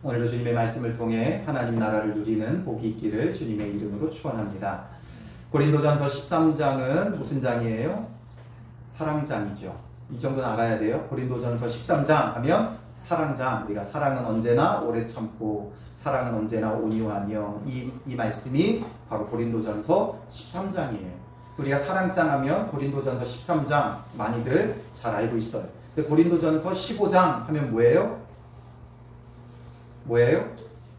오늘도 주님의 말씀을 통해 하나님 나라를 누리는 복이 있기를 주님의 이름으로 축원합니다. 고린도전서 13장은 무슨 장이에요? 사랑장이죠. 이 정도는 알아야 돼요. 고린도전서 13장 하면 사랑장. 우리가 사랑은 언제나 오래 참고 사랑은 언제나 온유하며 이 말씀이 바로 고린도전서 13장이에요. 우리가 사랑장 하면 고린도전서 13장 많이들 잘 알고 있어요. 근데 고린도전서 15장 하면 뭐예요?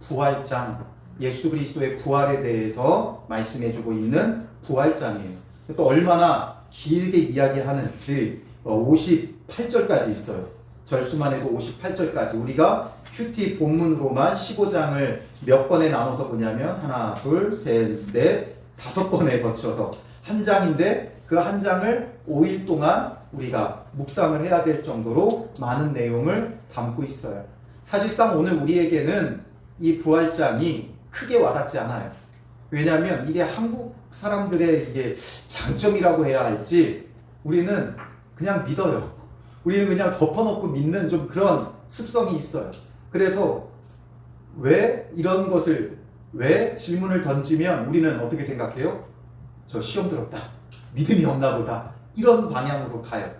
부활장. 예수 그리스도의 부활에 대해서 말씀해주고 있는 부활장이에요. 또 얼마나 길게 이야기하는지 58절까지 있어요. 절수만 해도 58절까지. 우리가 큐티 본문으로만 15장을 몇 번에 나눠서 보냐면 하나, 둘, 셋, 넷, 5번에 거쳐서 한 장인데 그 한 장을 5일 동안 우리가 묵상을 해야 될 정도로 많은 내용을 담고 있어요. 사실상 오늘 우리에게는 이 부활장이 크게 와닿지 않아요. 왜냐하면 이게 한국 사람들의 이게 장점이라고 해야 할지 우리는 그냥 믿어요. 우리는 그냥 덮어놓고 믿는 좀 그런 습성이 있어요. 그래서 왜 질문을 던지면 우리는 어떻게 생각해요? 저 시험 들었다. 믿음이 없나 보다. 이런 방향으로 가요.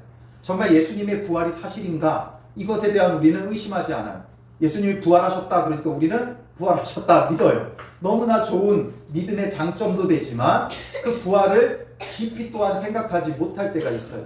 정말 예수님의 부활이 사실인가? 이것에 대한 우리는 의심하지 않아요. 예수님이 부활하셨다. 그러니까 우리는 부활하셨다 믿어요. 너무나 좋은 믿음의 장점도 되지만 그 부활을 깊이 또한 생각하지 못할 때가 있어요.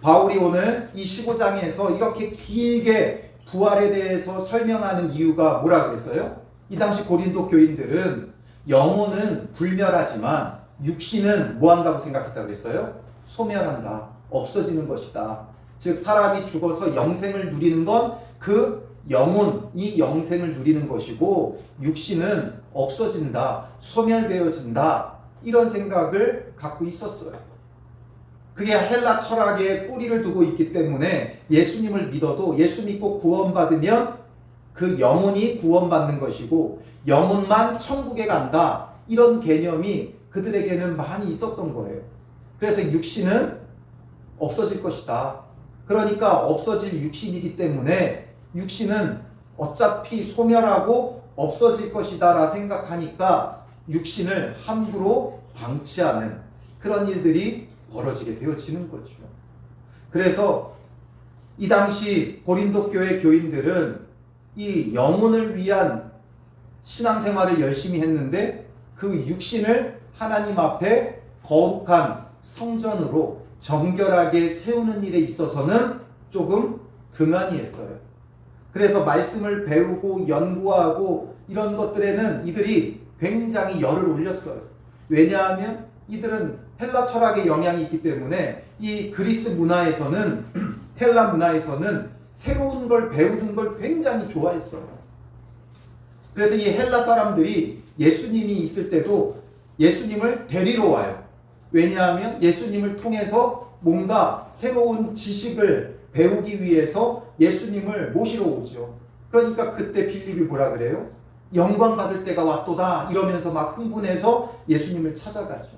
바울이 오늘 이 15장에서 이렇게 길게 부활에 대해서 설명하는 이유가 뭐라 그랬어요? 이 당시 고린도 교인들은 영혼은 불멸하지만 육신은 뭐 한다고 생각했다고 그랬어요? 소멸한다. 없어지는 것이다. 즉 사람이 죽어서 영생을 누리는 건 그 영혼, 이 영생을 누리는 것이고 육신은 없어진다. 소멸되어진다. 이런 생각을 갖고 있었어요. 그게 헬라 철학에 뿌리를 두고 있기 때문에 예수님을 믿어도 예수 믿고 구원받으면 그 영혼이 구원받는 것이고 영혼만 천국에 간다. 이런 개념이 그들에게는 많이 있었던 거예요. 그래서 육신은 없어질 것이다. 그러니까 없어질 육신이기 때문에 육신은 어차피 소멸하고 없어질 것이다 라 생각하니까 육신을 함부로 방치하는 그런 일들이 벌어지게 되어지는 거죠. 그래서 이 당시 고린도 교회 교인들은 이 영혼을 위한 신앙생활을 열심히 했는데 그 육신을 하나님 앞에 거룩한 성전으로 정결하게 세우는 일에 있어서는 조금 등한히 했어요. 그래서 말씀을 배우고 연구하고 이런 것들에는 이들이 굉장히 열을 올렸어요. 왜냐하면 이들은 헬라 철학의 영향이 있기 때문에 이 그리스 문화에서는 헬라 문화에서는 새로운 걸 배우는 걸 굉장히 좋아했어요. 그래서 이 헬라 사람들이 예수님이 있을 때도 예수님을 데리러 와요. 왜냐하면 예수님을 통해서 뭔가 새로운 지식을 배우기 위해서 예수님을 모시러 오죠. 그러니까 그때 빌립이 뭐라 그래요? 영광 받을 때가 왔도다 이러면서 막 흥분해서 예수님을 찾아가죠.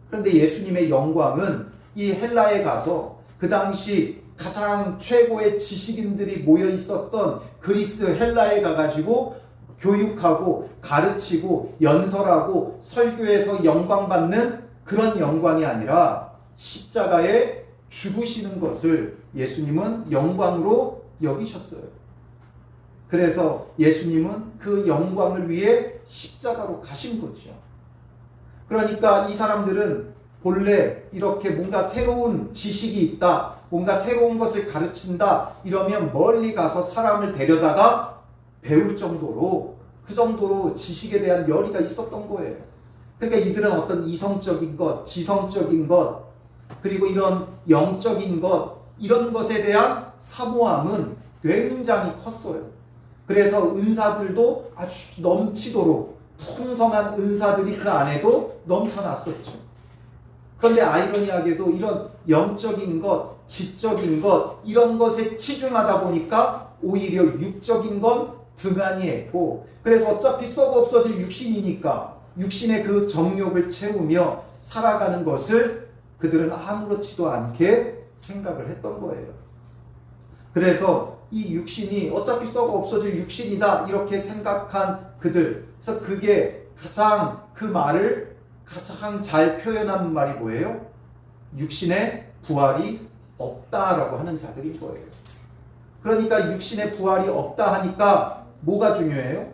그런데 예수님의 영광은 이 헬라에 가서 그 당시 가장 최고의 지식인들이 모여 있었던 그리스 헬라에 가가지고 교육하고 가르치고 연설하고 설교해서 영광 받는 그런 영광이 아니라 십자가에 죽으시는 것을 예수님은 영광으로 여기셨어요. 그래서 예수님은 그 영광을 위해 십자가로 가신 거죠. 그러니까 이 사람들은 본래 이렇게 뭔가 새로운 지식이 있다, 뭔가 새로운 것을 가르친다 이러면 멀리 가서 사람을 데려다가 배울 정도로 그 정도로 지식에 대한 열의가 있었던 거예요. 그러니까 이들은 어떤 이성적인 것, 지성적인 것, 그리고 이런 영적인 것, 이런 것에 대한 사모함은 굉장히 컸어요. 그래서 은사들도 아주 넘치도록 풍성한 은사들이 그 안에도 넘쳐났었죠. 그런데 아이러니하게도 이런 영적인 것, 지적인 것, 이런 것에 치중하다 보니까 오히려 육적인 건 등한히 했고, 그래서 어차피 썩어 없어질 육신이니까 육신의 그 정욕을 채우며 살아가는 것을 그들은 아무렇지도 않게 생각을 했던 거예요. 그래서 이 육신이 어차피 썩어 없어질 육신이다 이렇게 생각한 그들. 그래서 그게 가장 그 말을 가장 잘 표현한 말이 뭐예요? 육신의 부활이 없다라고 하는 자들인 거예요. 그러니까 육신의 부활이 없다 하니까 뭐가 중요해요?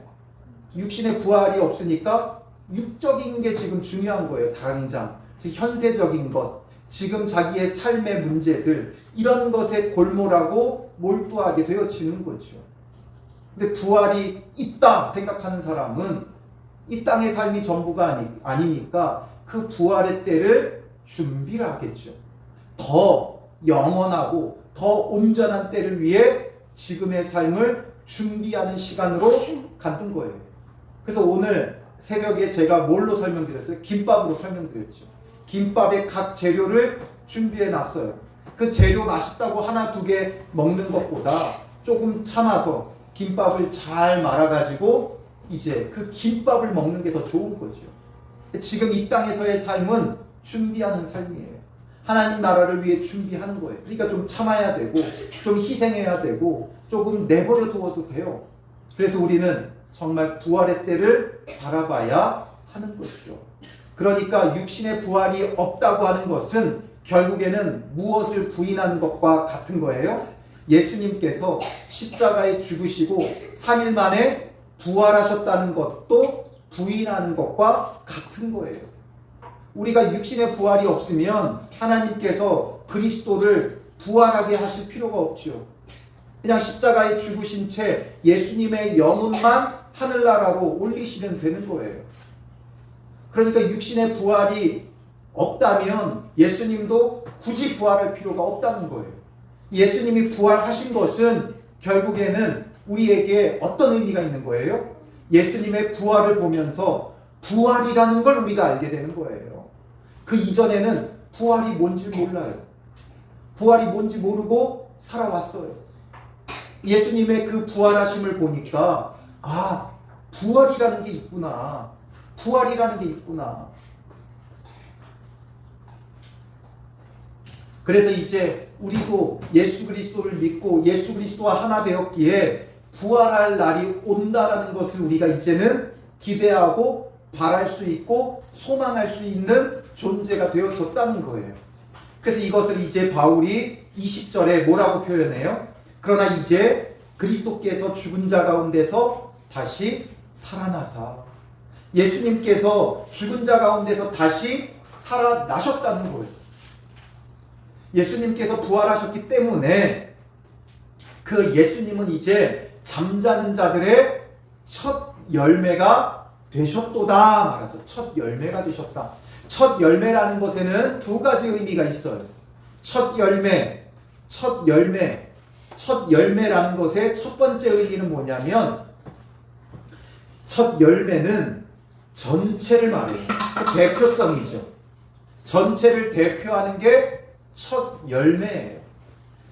육신의 부활이 없으니까 육적인 게 지금 중요한 거예요. 당장 현세적인 것, 지금 자기의 삶의 문제들, 이런 것에 골몰하고 몰두하게 되어지는 거죠. 근데 부활이 있다 생각하는 사람은 이 땅의 삶이 전부가 아니니까 그 부활의 때를 준비를 하겠죠. 더 영원하고 더 온전한 때를 위해 지금의 삶을 준비하는 시간으로 갖는 거예요. 그래서 오늘 새벽에 제가 뭘로 설명드렸어요? 김밥으로 설명드렸죠. 김밥의 각 재료를 준비해 놨어요. 그 재료 맛있다고 하나 두 개 먹는 것보다 조금 참아서 김밥을 잘 말아가지고 이제 그 김밥을 먹는 게 더 좋은 거죠. 지금 이 땅에서의 삶은 준비하는 삶이에요. 하나님 나라를 위해 준비하는 거예요. 그러니까 좀 참아야 되고 좀 희생해야 되고 조금 내버려 두어도 돼요. 그래서 우리는 정말 부활의 때를 바라봐야 하는 것이죠. 그러니까 육신의 부활이 없다고 하는 것은 결국에는 무엇을 부인하는 것과 같은 거예요? 예수님께서 십자가에 죽으시고 3일 만에 부활하셨다는 것도 부인하는 것과 같은 거예요. 우리가 육신의 부활이 없으면 하나님께서 그리스도를 부활하게 하실 필요가 없죠. 그냥 십자가에 죽으신 채 예수님의 영혼만 하늘나라로 올리시면 되는 거예요. 그러니까 육신의 부활이 없다면 예수님도 굳이 부활할 필요가 없다는 거예요. 예수님이 부활하신 것은 결국에는 우리에게 어떤 의미가 있는 거예요? 예수님의 부활을 보면서 부활이라는 걸 우리가 알게 되는 거예요. 그 이전에는 부활이 뭔지 몰라요. 부활이 뭔지 모르고 살아왔어요. 예수님의 그 부활하심을 보니까 아, 부활이라는 게 있구나. 부활이라는 게 있구나. 그래서 이제 우리도 예수 그리스도를 믿고 예수 그리스도와 하나 되었기에 부활할 날이 온다라는 것을 우리가 이제는 기대하고 바랄 수 있고 소망할 수 있는 존재가 되어졌다는 거예요. 그래서 이것을 이제 바울이 20절에 뭐라고 표현해요? 그러나 이제 그리스도께서 죽은 자 가운데서 다시 살아나사, 예수님께서 죽은 자 가운데서 다시 살아나셨다는 거예요. 예수님께서 부활하셨기 때문에 그 예수님은 이제 잠자는 자들의 첫 열매가 되셨도다 말하죠. 첫 열매가 되셨다. 첫 열매라는 것에는 두 가지 의미가 있어요. 첫 열매라는 것의 첫 번째 의미는 뭐냐면 첫 열매는 전체를 말해요. 그 대표성이죠. 전체를 대표하는 게 첫 열매예요.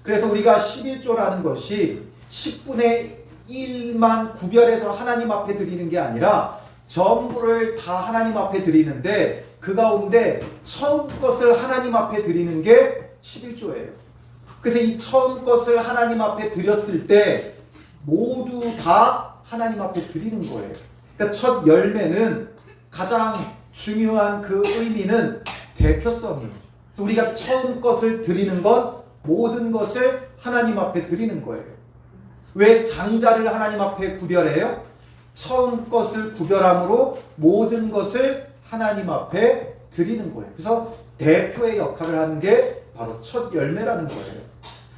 그래서 우리가 11조라는 것이 10분의 1만 구별해서 하나님 앞에 드리는 게 아니라 전부를 다 하나님 앞에 드리는데 그 가운데 처음 것을 하나님 앞에 드리는 게 11조예요. 그래서 이 처음 것을 하나님 앞에 드렸을 때 모두 다 하나님 앞에 드리는 거예요. 그러니까 첫 열매는 가장 중요한 그 의미는 대표성이에요. 그래서 우리가 처음 것을 드리는 것, 모든 것을 하나님 앞에 드리는 거예요. 왜 장자를 하나님 앞에 구별해요? 처음 것을 구별함으로 모든 것을 하나님 앞에 드리는 거예요. 그래서 대표의 역할을 하는 게 바로 첫 열매라는 거예요.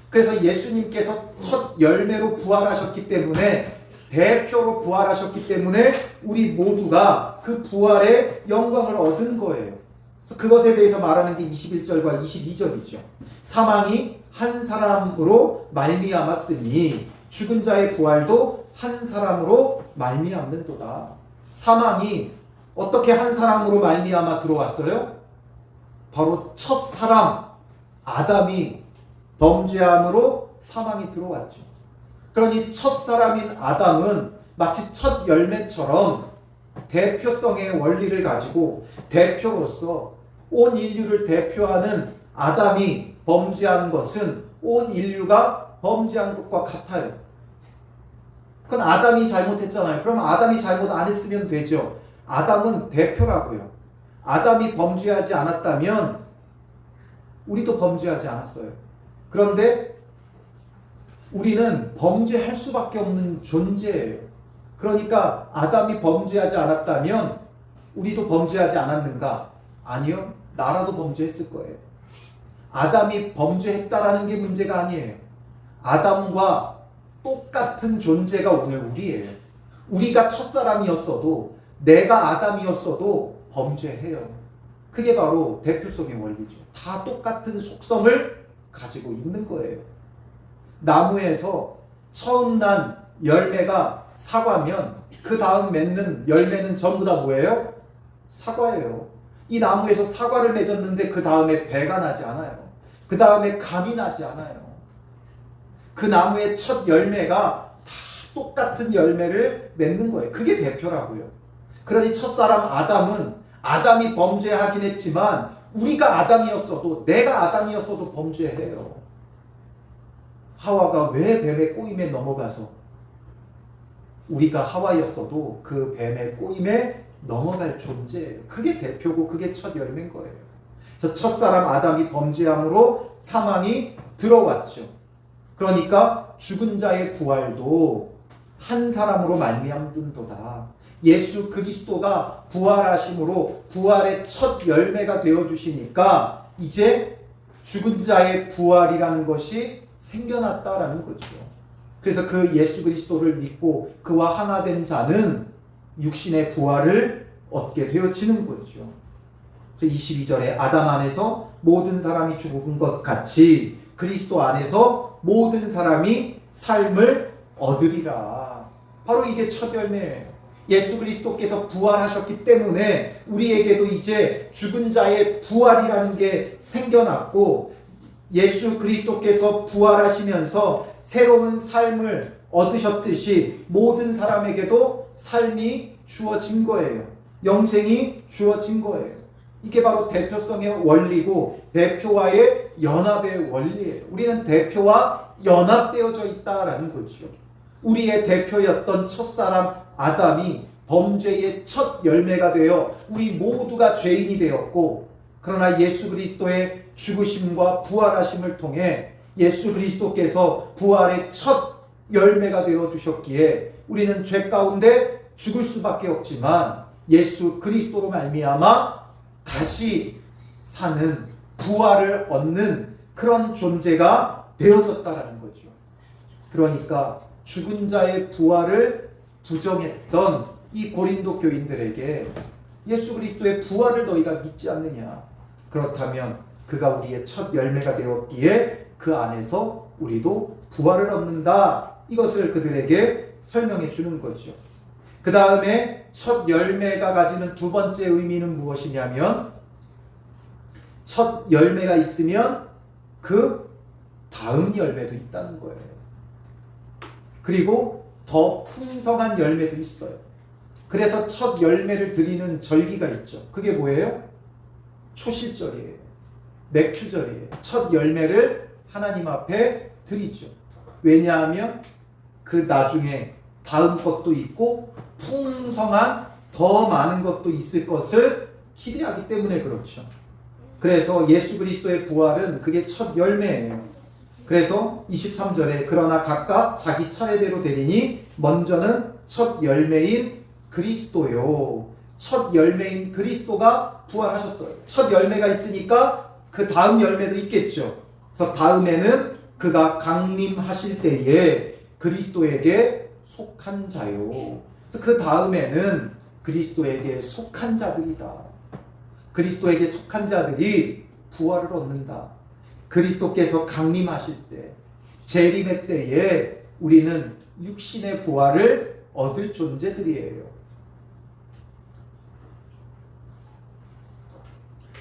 그래서 예수님께서 첫 열매로 부활하셨기 때문에, 대표로 부활하셨기 때문에 우리 모두가 그 부활의 영광을 얻은 거예요. 그래서 그것에 대해서 말하는 게 21절과 22절이죠. 사망이 한 사람으로 말미암았으니 죽은 자의 부활도 한 사람으로 말미암는도다. 사망이 어떻게 한 사람으로 말미암아 들어왔어요? 바로 첫 사람 아담이 범죄함으로 사망이 들어왔죠. 그러니 첫 사람인 아담은 마치 첫 열매처럼 대표성의 원리를 가지고 대표로서 온 인류를 대표하는 아담이 범죄한 것은 온 인류가 범죄한 것과 같아요. 그건 아담이 잘못했잖아요. 그럼 아담이 잘못 안 했으면 되죠. 아담은 대표라고요. 아담이 범죄하지 않았다면 우리도 범죄하지 않았어요. 그런데 우리는 범죄할 수밖에 없는 존재예요. 그러니까 아담이 범죄하지 않았다면 우리도 범죄하지 않았는가? 아니요. 나라도 범죄했을 거예요. 아담이 범죄했다라는 게 문제가 아니에요. 아담과 똑같은 존재가 오늘 우리예요. 우리가 첫사람이었어도 내가 아담이었어도 범죄해요. 그게 바로 대표성의 원리죠. 다 똑같은 속성을 가지고 있는 거예요. 나무에서 처음 난 열매가 사과면 그 다음 맺는 열매는 전부 다 뭐예요? 사과예요. 이 나무에서 사과를 맺었는데 그 다음에 배가 나지 않아요. 그 다음에 감이 나지 않아요. 그 나무의 첫 열매가 다 똑같은 열매를 맺는 거예요. 그게 대표라고요. 그러니 첫사람 아담이 범죄하긴 했지만 우리가 아담이었어도 내가 아담이었어도 범죄해요. 하와가 왜 뱀의 꼬임에 넘어가서 우리가 하와였어도 그 뱀의 꼬임에 넘어갈 존재예요. 그게 대표고 그게 첫 열매인 거예요. 저 첫사람 아담이 범죄함으로 사망이 들어왔죠. 그러니까 죽은 자의 부활도 한 사람으로 말미암는도다. 예수 그리스도가 부활하심으로 부활의 첫 열매가 되어주시니까 이제 죽은 자의 부활이라는 것이 생겨났다라는 거죠. 그래서 그 예수 그리스도를 믿고 그와 하나 된 자는 육신의 부활을 얻게 되어지는 거죠. 22절에 아담 안에서 모든 사람이 죽은 것 같이 그리스도 안에서 모든 사람이 삶을 얻으리라. 바로 이게 첫 열매예요. 예수 그리스도께서 부활하셨기 때문에 우리에게도 이제 죽은 자의 부활이라는 게 생겨났고 예수 그리스도께서 부활하시면서 새로운 삶을 얻으셨듯이 모든 사람에게도 삶이 주어진 거예요. 영생이 주어진 거예요. 이게 바로 대표성의 원리고 대표와의 연합의 원리예요. 우리는 대표와 연합되어져 있다라는 거죠. 우리의 대표였던 첫사람 아담이 범죄의 첫 열매가 되어 우리 모두가 죄인이 되었고 그러나 예수 그리스도의 죽으심과 부활하심을 통해 예수 그리스도께서 부활의 첫 열매가 되어 주셨기에 우리는 죄 가운데 죽을 수밖에 없지만 예수 그리스도로 말미암아 다시 사는 부활을 얻는 그런 존재가 되어졌다라는 거죠. 그러니까 죽은 자의 부활을 부정했던 이 고린도 교인들에게 예수 그리스도의 부활을 너희가 믿지 않느냐? 그렇다면 그가 우리의 첫 열매가 되었기에 그 안에서 우리도 부활을 얻는다. 이것을 그들에게 설명해 주는 거죠. 그 다음에 첫 열매가 가지는 두 번째 의미는 무엇이냐면 첫 열매가 있으면 그 다음 열매도 있다는 거예요. 그리고 더 풍성한 열매도 있어요. 그래서 첫 열매를 드리는 절기가 있죠. 그게 뭐예요? 초실절이에요. 맥추절이에요. 첫 열매를 하나님 앞에 드리죠. 왜냐하면 그 나중에 다음 것도 있고 풍성한 더 많은 것도 있을 것을 기대하기 때문에 그렇죠. 그래서 예수 그리스도의 부활은 그게 첫 열매예요. 그래서 23절에 그러나 각각 자기 차례대로 되리니 먼저는 첫 열매인 그리스도요. 첫 열매인 그리스도가 부활하셨어요. 첫 열매가 있으니까 그 다음 열매도 있겠죠. 그래서 다음에는 그가 강림하실 때에 그리스도에게 속한 자요. 그 다음에는 그리스도에게 속한 자들이다. 그리스도에게 속한 자들이 부활을 얻는다. 그리스도께서 강림하실 때, 재림의 때에 우리는 육신의 부활을 얻을 존재들이에요.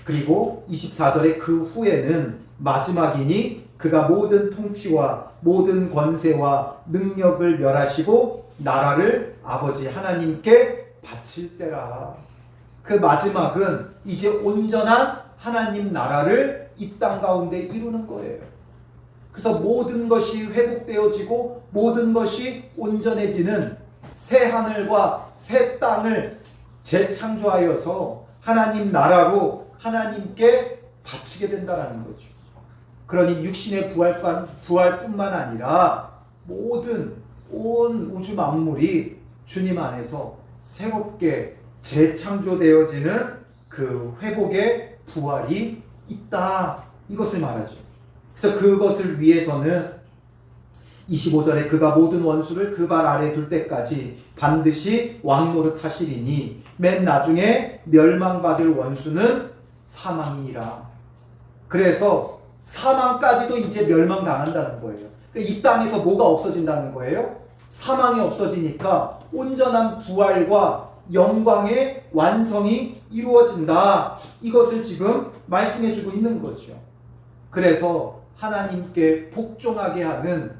그리고 24절에 그 후에는 마지막이니 그가 모든 통치와 모든 권세와 능력을 멸하시고 나라를 아버지 하나님께 바칠 때라. 그 마지막은 이제 온전한 하나님 나라를 이 땅 가운데 이루는 거예요. 그래서 모든 것이 회복되어지고 모든 것이 온전해지는 새 하늘과 새 땅을 재창조하여서 하나님 나라로 하나님께 바치게 된다라는 거죠. 그러니 육신의 부활뿐만 아니라 모든 온 우주 만물이 주님 안에서 새롭게 재창조되어지는 그 회복의 부활이 있다. 이것을 말하죠. 그래서 그것을 위해서는 25절에 그가 모든 원수를 그 발 아래 둘 때까지 반드시 왕노릇 하시리니 맨 나중에 멸망받을 원수는 사망이니라. 그래서 사망까지도 이제 멸망당한다는 거예요. 이 땅에서 뭐가 없어진다는 거예요? 사망이 없어지니까 온전한 부활과 영광의 완성이 이루어진다. 이것을 지금 말씀해주고 있는 거죠. 그래서 하나님께 복종하게 하는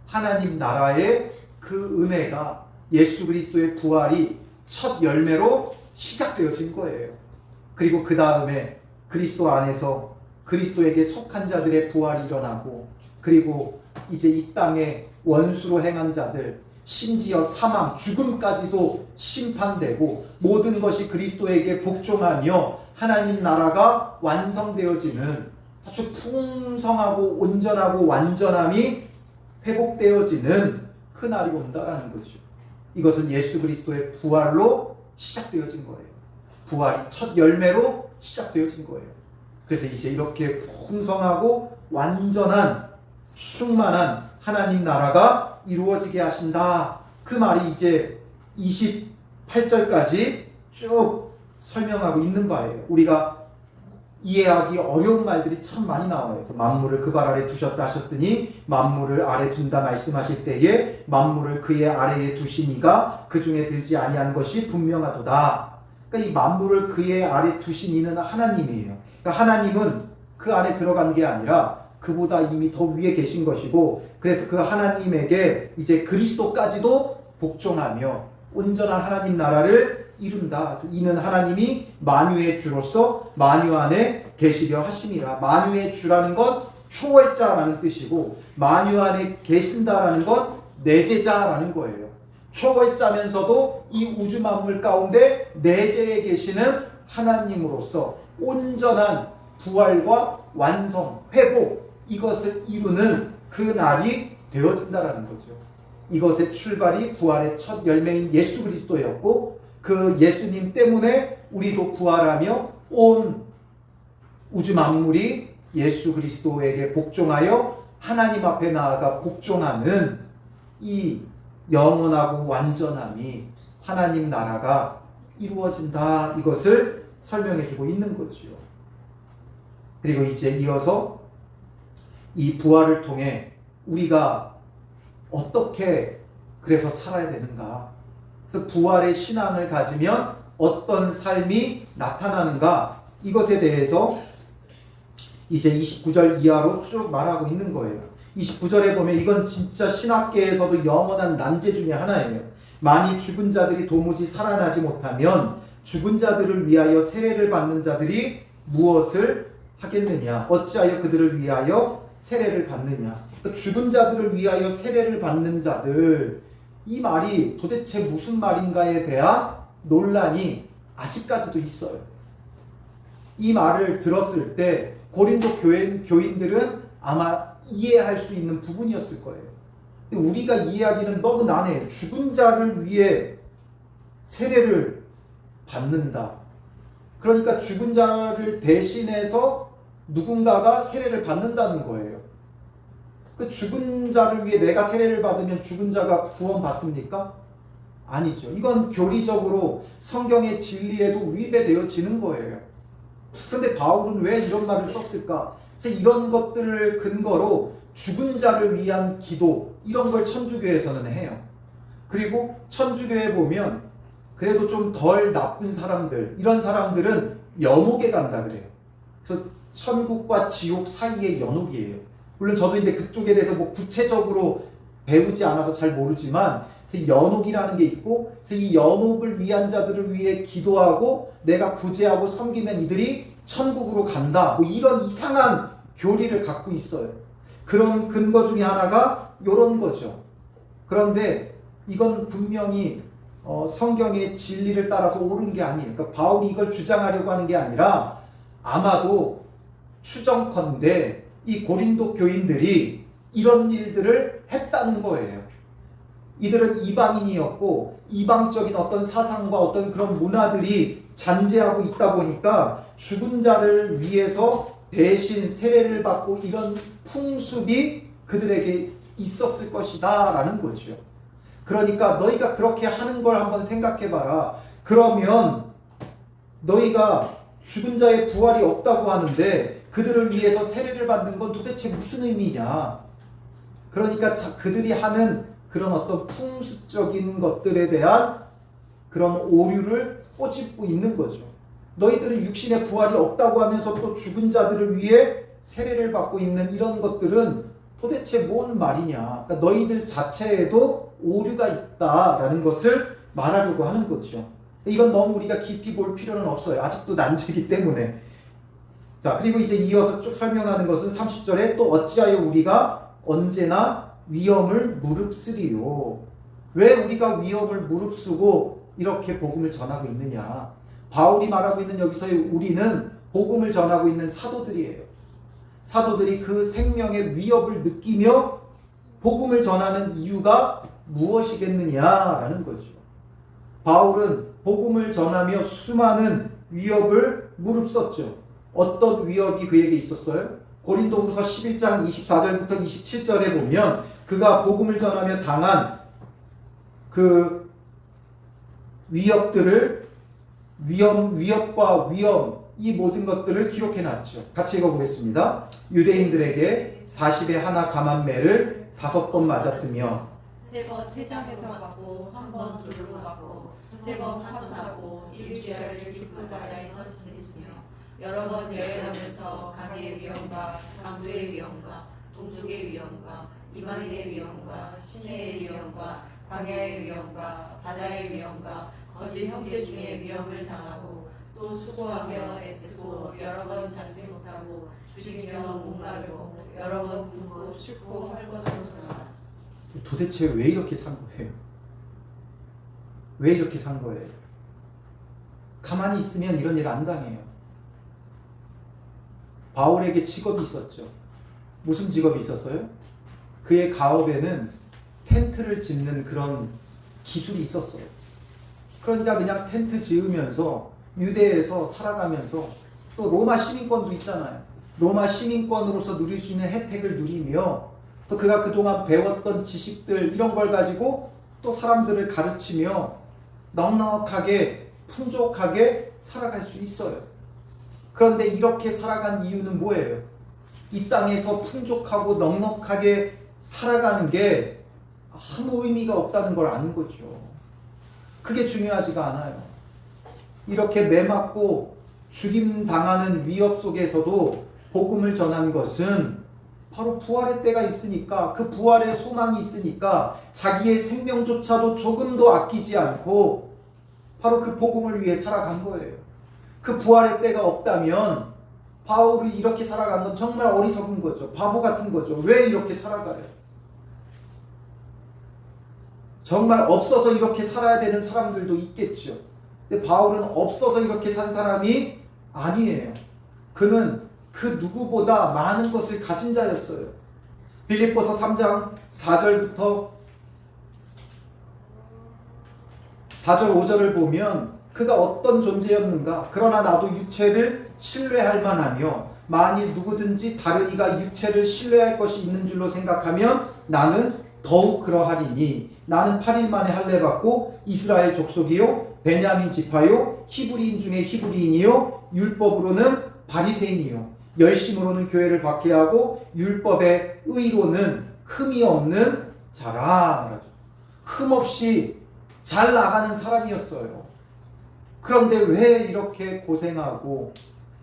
하나님 나라의 그 은혜가 예수 그리스도의 부활이 첫 열매로 시작되어진 거예요. 그리고 그 다음에 그리스도 안에서 그리스도에게 속한 자들의 부활이 일어나고, 그리고 이제 이 땅에 원수로 행한 자들, 심지어 사망, 죽음까지도 심판되고 모든 것이 그리스도에게 복종하며 하나님 나라가 완성되어지는 아주 풍성하고 온전하고 완전함이 회복되어지는 그 날이 온다라는 거죠. 이것은 예수 그리스도의 부활로 시작되어진 거예요. 부활이 첫 열매로 시작되어진 거예요. 그래서 이제 이렇게 풍성하고 완전한 충만한 하나님 나라가 이루어지게 하신다. 그 말이 이제 28절까지 쭉 설명하고 있는 바예요. 우리가 이해하기 어려운 말들이 참 많이 나와요. 만물을 그 발 아래 두셨다 하셨으니 만물을 아래 둔다 말씀하실 때에 만물을 그의 아래에 두시니가 그 중에 들지 아니한 것이 분명하도다. 그러니까 이 만물을 그의 아래 두신 이는 하나님이에요. 그러니까 하나님은 그 안에 들어간 게 아니라 그보다 이미 더 위에 계신 것이고, 그래서 그 하나님에게 이제 그리스도까지도 복종하며 온전한 하나님 나라를 이룬다. 이는 하나님이 만유의 주로서 만유 안에 계시려 하심이라. 만유의 주라는 건 초월자라는 뜻이고 만유 안에 계신다라는 건 내재자라는 거예요. 초월자면서도 이 우주 만물 가운데 내재에 계시는 하나님으로서 온전한 부활과 완성, 회복, 이것을 이루는 그 날이 되어진다라는 거죠. 이것의 출발이 부활의 첫 열매인 예수 그리스도였고, 그 예수님 때문에 우리도 부활하며 온 우주 만물이 예수 그리스도에게 복종하여 하나님 앞에 나아가 복종하는 이 영원하고 완전함이 하나님 나라가 이루어진다. 이것을 설명해주고 있는 거죠. 그리고 이제 이어서 이 부활을 통해 우리가 어떻게 그래서 살아야 되는가, 그래서 부활의 신앙을 가지면 어떤 삶이 나타나는가, 이것에 대해서 이제 29절 이하로 쭉 말하고 있는 거예요. 29절에 보면 이건 진짜 신학계에서도 영원한 난제 중에 하나예요. 만일 죽은 자들이 도무지 살아나지 못하면 죽은 자들을 위하여 세례를 받는 자들이 무엇을 하겠느냐? 어찌하여 그들을 위하여 세례를 받느냐? 그러니까 죽은 자들을 위하여 세례를 받는 자들, 이 말이 도대체 무슨 말인가에 대한 논란이 아직까지도 있어요. 이 말을 들었을 때 고린도 교인들은 아마 이해할 수 있는 부분이었을 거예요. 근데 우리가 이해하기는 너무 난해요. 죽은 자를 위해 세례를 받는다. 그러니까 죽은 자를 대신해서 누군가가 세례를 받는다는 거예요. 그 죽은 자를 위해 내가 세례를 받으면 죽은 자가 구원받습니까? 아니죠. 이건 교리적으로 성경의 진리에도 위배되어지는 거예요. 그런데 바울은 왜 이런 말을 썼을까? 이런 것들을 근거로 죽은 자를 위한 기도, 이런 걸 천주교에서는 해요. 그리고 천주교에 보면 그래도 좀 덜 나쁜 사람들, 이런 사람들은 연옥에 간다 그래요. 그래서 천국과 지옥 사이의 연옥이에요. 물론 저도 이제 그쪽에 대해서 뭐 구체적으로 배우지 않아서 잘 모르지만 연옥이라는 게 있고, 이 연옥을 위한 자들을 위해 기도하고 내가 구제하고 섬기면 이들이 천국으로 간다, 뭐 이런 이상한 교리를 갖고 있어요. 그런 근거 중에 하나가 이런 거죠. 그런데 이건 분명히 성경의 진리를 따라서 옳은 게 아니에요. 그러니까 바울이 이걸 주장하려고 하는 게 아니라 아마도 추정컨대 이 고린도 교인들이 이런 일들을 했다는 거예요. 이들은 이방인이었고 이방적인 어떤 사상과 어떤 그런 문화들이 잔재하고 있다 보니까 죽은 자를 위해서 대신 세례를 받고 이런 풍습이 그들에게 있었을 것이다 라는 거죠. 그러니까 너희가 그렇게 하는 걸 한번 생각해 봐라. 그러면 너희가 죽은 자의 부활이 없다고 하는데 그들을 위해서 세례를 받는 건 도대체 무슨 의미냐. 그러니까 그들이 하는 그런 어떤 풍습적인 것들에 대한 그런 오류를 꼬집고 있는 거죠. 너희들은 육신의 부활이 없다고 하면서 또 죽은 자들을 위해 세례를 받고 있는 이런 것들은 도대체 뭔 말이냐. 그러니까 너희들 자체에도 오류가 있다라는 것을 말하려고 하는 거죠. 이건 너무 우리가 깊이 볼 필요는 없어요. 아직도 난제이기 때문에. 자, 그리고 이제 이어서 쭉 설명하는 것은 30절에 또 어찌하여 우리가 언제나 위험을 무릅쓰리요. 왜 우리가 위험을 무릅쓰고 이렇게 복음을 전하고 있느냐. 바울이 말하고 있는 여기서의 우리는 복음을 전하고 있는 사도들이에요. 사도들이 그 생명의 위협을 느끼며 복음을 전하는 이유가 무엇이겠느냐라는 거죠. 바울은 복음을 전하며 수많은 위협을 무릅썼죠. 어떤 위협이 그에게 있었어요? 고린도후서 11장 24절부터 27절에 보면 그가 복음을 전하며 당한 그 위협들을 위협과 위험 이 모든 것들을 기록해 놨죠. 같이 읽어보겠습니다. 유대인들에게 40에 하나 감한매를 5번 맞았으며 3번 회장에서 맞고 1번 돌로 맞고 3번 파손하고 일주일을 깊은 바다에서 지냈으며 여러 번 여행하면서 강의 위험과 강도의 위험과 동족의 위험과 이방인의 위험과 시내의 위험과 광야의 위험과 바다의 위험과 거짓 형제 중에 위험을 당하고 또 수고하며 애쓰고 여러 번 자지 못하고 죽이며 목마르고 여러 번 굶고 춥고 헐벗어서라. 도대체 왜 이렇게 산 거예요? 왜 이렇게 산 거예요? 가만히 있으면 이런 일 안 당해요. 바울에게 직업이 있었죠. 무슨 직업이 있었어요? 그의 가업에는 텐트를 짓는 그런 기술이 있었어요. 그러니까 그냥 텐트 지으면서 유대에서 살아가면서 또 로마 시민권도 있잖아요. 로마 시민권으로서 누릴 수 있는 혜택을 누리며 또 그가 그동안 배웠던 지식들 이런 걸 가지고 또 사람들을 가르치며 넉넉하게 풍족하게 살아갈 수 있어요. 그런데 이렇게 살아간 이유는 뭐예요? 이 땅에서 풍족하고 넉넉하게 살아가는 게 아무 의미가 없다는 걸 아는 거죠. 그게 중요하지가 않아요. 이렇게 매맞고 죽임당하는 위협 속에서도 복음을 전한 것은 바로 부활의 때가 있으니까, 그 부활의 소망이 있으니까 자기의 생명조차도 조금도 아끼지 않고 바로 그 복음을 위해 살아간 거예요. 그 부활의 때가 없다면 바울이 이렇게 살아간 건 정말 어리석은 거죠. 바보 같은 거죠. 왜 이렇게 살아가요? 정말 없어서 이렇게 살아야 되는 사람들도 있겠죠. 근데 바울은 없어서 이렇게 산 사람이 아니에요. 그는 그 누구보다 많은 것을 가진 자였어요. 빌립보서 3장 4절부터 4절 5절을 보면 그가 어떤 존재였는가. 그러나 나도 육체를 신뢰할 만하며 만일 누구든지 다른 이가 육체를 신뢰할 것이 있는 줄로 생각하면 나는 더욱 그러하리니 나는 8일 만에 할례 받고 이스라엘 족속이요 베냐민 지파요 히브리인 중에 히브리인이요 율법으로는 바리새인이요 열심으로는 교회를 박해하고 율법의 의로는 흠이 없는 자라. 흠없이 잘 나가는 사람이었어요. 그런데 왜 이렇게 고생하고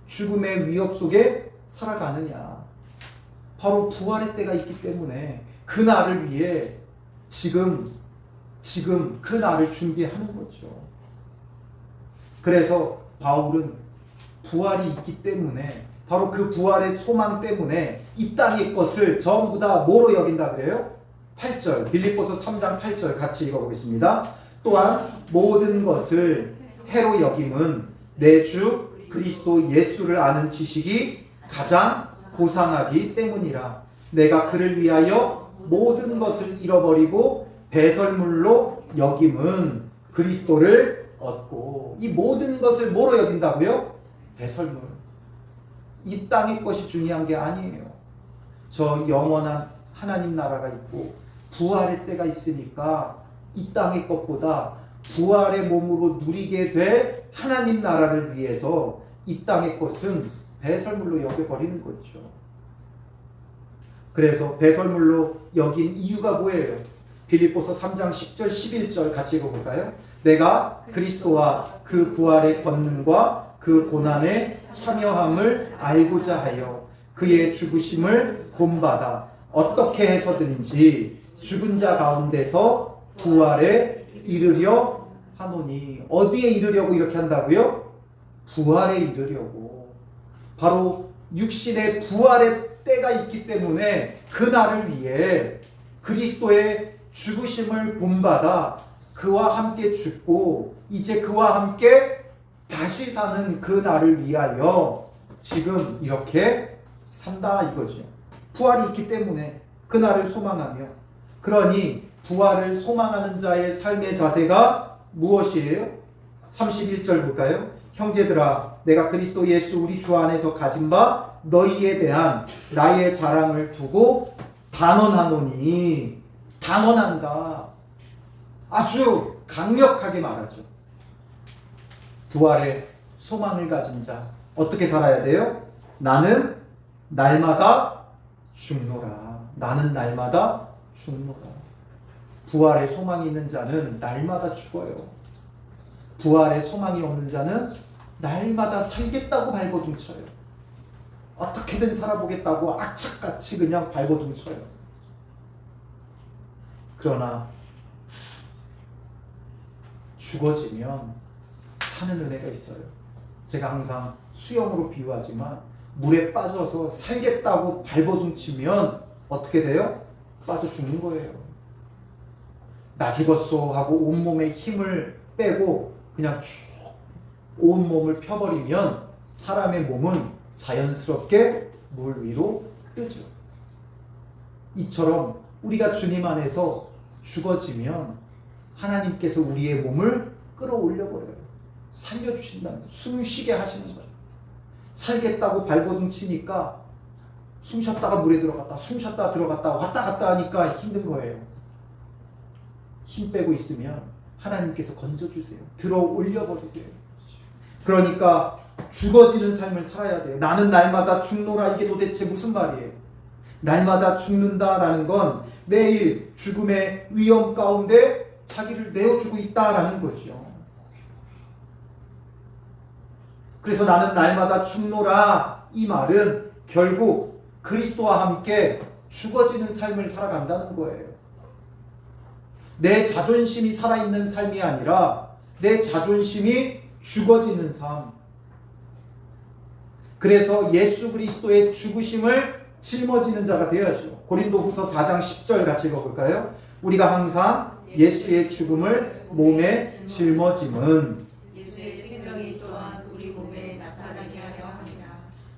죽음의 위협 속에 살아가느냐? 바로 부활의 때가 있기 때문에 그 날을 위해 지금 그 날을 준비하는 거죠. 그래서 바울은 부활이 있기 때문에 바로 그 부활의 소망 때문에 이 땅의 것을 전부 다 뭐로 여긴다 그래요? 8절 빌립보서 3장 8절 같이 읽어보겠습니다. 또한 모든 것을 해로 여김은 내 주 그리스도 예수를 아는 지식이 가장 고상하기 때문이라. 내가 그를 위하여 모든 것을 잃어버리고 배설물로 여김은 그리스도를 얻고. 이 모든 것을 뭐로 여긴다고요? 배설물. 이 땅의 것이 중요한 게 아니에요. 저 영원한 하나님 나라가 있고 부활의 때가 있으니까 이 땅의 것보다 부활의 몸으로 누리게 될 하나님 나라를 위해서 이 땅의 것은 배설물로 여겨버리는 거죠. 그래서 배설물로 여긴 이유가 뭐예요? 빌립보서 3장 10절 11절 같이 읽어볼까요? 내가 그리스도와 그 부활의 권능과 그 고난에 참여함을 알고자 하여 그의 죽으심을 본받아 어떻게 해서든지 죽은 자 가운데서 부활에 이르려 하노니. 어디에 이르려고 이렇게 한다고요? 부활에 이르려고. 바로 육신의 부활의 때가 있기 때문에 그날을 위해 그리스도의 죽으심을 본받아 그와 함께 죽고 이제 그와 함께 다시 사는 그 날을 위하여 지금 이렇게 산다 이거죠. 부활이 있기 때문에 그 날을 소망하며. 그러니 부활을 소망하는 자의 삶의 자세가 무엇이에요? 31절 볼까요? 형제들아 내가 그리스도 예수 우리 주 안에서 가진 바 너희에 대한 나의 자랑을 두고 단언하노니. 단언한다. 아주 강력하게 말하죠. 부활의 소망을 가진 자 어떻게 살아야 돼요? 나는 날마다 죽노라. 나는 날마다 죽노라. 부활의 소망이 있는 자는 날마다 죽어요. 부활의 소망이 없는 자는 날마다 살겠다고 발버둥쳐요. 어떻게든 살아보겠다고 악착같이 그냥 발버둥쳐요. 그러나 죽어지면 사는 은혜가 있어요. 제가 항상 수영으로 비유하지만 물에 빠져서 살겠다고 발버둥치면 어떻게 돼요? 빠져 죽는 거예요. 나 죽었어 하고 온몸에 힘을 빼고 그냥 쭉 온몸을 펴버리면 사람의 몸은 자연스럽게 물 위로 뜨죠. 이처럼 우리가 주님 안에서 죽어지면 하나님께서 우리의 몸을 끌어올려버려요. 살려주신다는, 숨쉬게 하시는 거예요. 살겠다고 발버둥 치니까 숨 쉬었다가 물에 들어갔다, 숨 쉬었다가 들어갔다, 왔다 갔다 하니까 힘든 거예요. 힘 빼고 있으면 하나님께서 건져주세요. 들어 올려버리세요. 그러니까 죽어지는 삶을 살아야 돼요. 나는 날마다 죽노라. 이게 도대체 무슨 말이에요? 날마다 죽는다라는 건 매일 죽음의 위험 가운데 자기를 내어주고 있다라는 거죠. 그래서 나는 날마다 죽노라. 이 말은 결국 그리스도와 함께 죽어지는 삶을 살아간다는 거예요. 내 자존심이 살아있는 삶이 아니라 내 자존심이 죽어지는 삶. 그래서 예수 그리스도의 죽으심을 짊어지는 자가 되어야죠. 고린도후서 4장 10절 같이 읽어볼까요? 우리가 항상 예수의 죽음을 몸에 짊어짐은 예수의 생명이 또한 우리 몸에 나타나게 하려 함이라.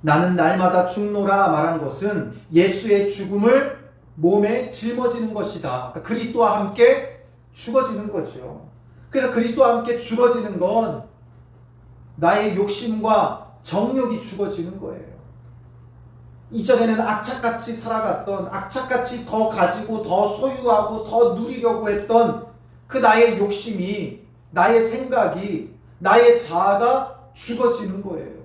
나는 날마다 죽노라 말한 것은 예수의 죽음을 몸에 짊어지는 것이다. 그러니까 그리스도와 함께 죽어지는 거죠. 그래서 그리스도와 함께 죽어지는 건 나의 욕심과 정욕이 죽어지는 거예요. 이전에는 악착같이 살아갔던, 악착같이 더 가지고 더 소유하고 더 누리려고 했던 그 나의 욕심이, 나의 생각이, 나의 자아가 죽어지는 거예요.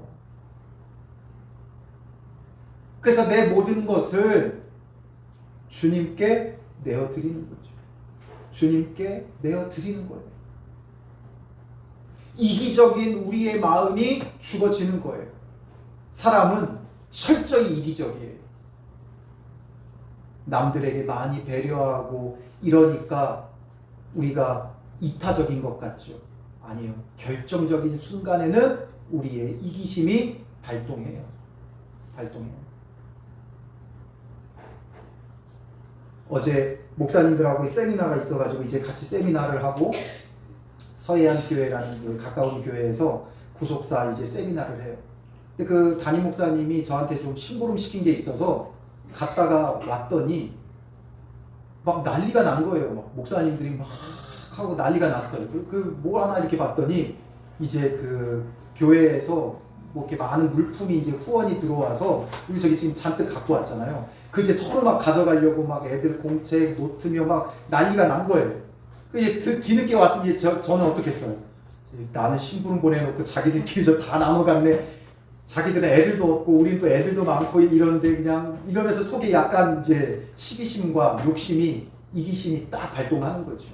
그래서 내 모든 것을 주님께 내어드리는 거죠. 주님께 내어드리는 거예요. 이기적인 우리의 마음이 죽어지는 거예요. 사람은 철저히 이기적이에요. 남들에게 많이 배려하고 이러니까 우리가 이타적인 것 같죠. 아니요. 결정적인 순간에는 우리의 이기심이 발동해요. 발동해요. 어제 목사님들하고 세미나가 있어가지고 이제 같이 세미나를 하고 서해안 교회라는 그 가까운 교회에서 구속사 이제 세미나를 해요. 근데 그 담임 목사님이 저한테 좀 심부름 시킨 게 있어서 갔다가 왔더니 막 난리가 난 거예요. 막 목사님들이 막 하고 난리가 났어요. 뭐 하나 이렇게 봤더니 이제 그 교회에서 뭐 이렇게 많은 물품이 이제 후원이 들어와서 우리 저기 지금 잔뜩 갖고 왔잖아요. 그 이제 서로 막 가져가려고 막 애들 공책 노트며 막 난리가 난 거예요. 그 이제 뒤늦게 왔으니 저는 어떻게 했어요? 나는 심부름 보내놓고 자기들끼리 저 다 나눠갔네. 자기들은 애들도 없고 우리는 또 애들도 많고 이런데 그냥 이러면서 속에 약간 이제 시기심과 욕심이 이기심이 딱 발동하는 거죠.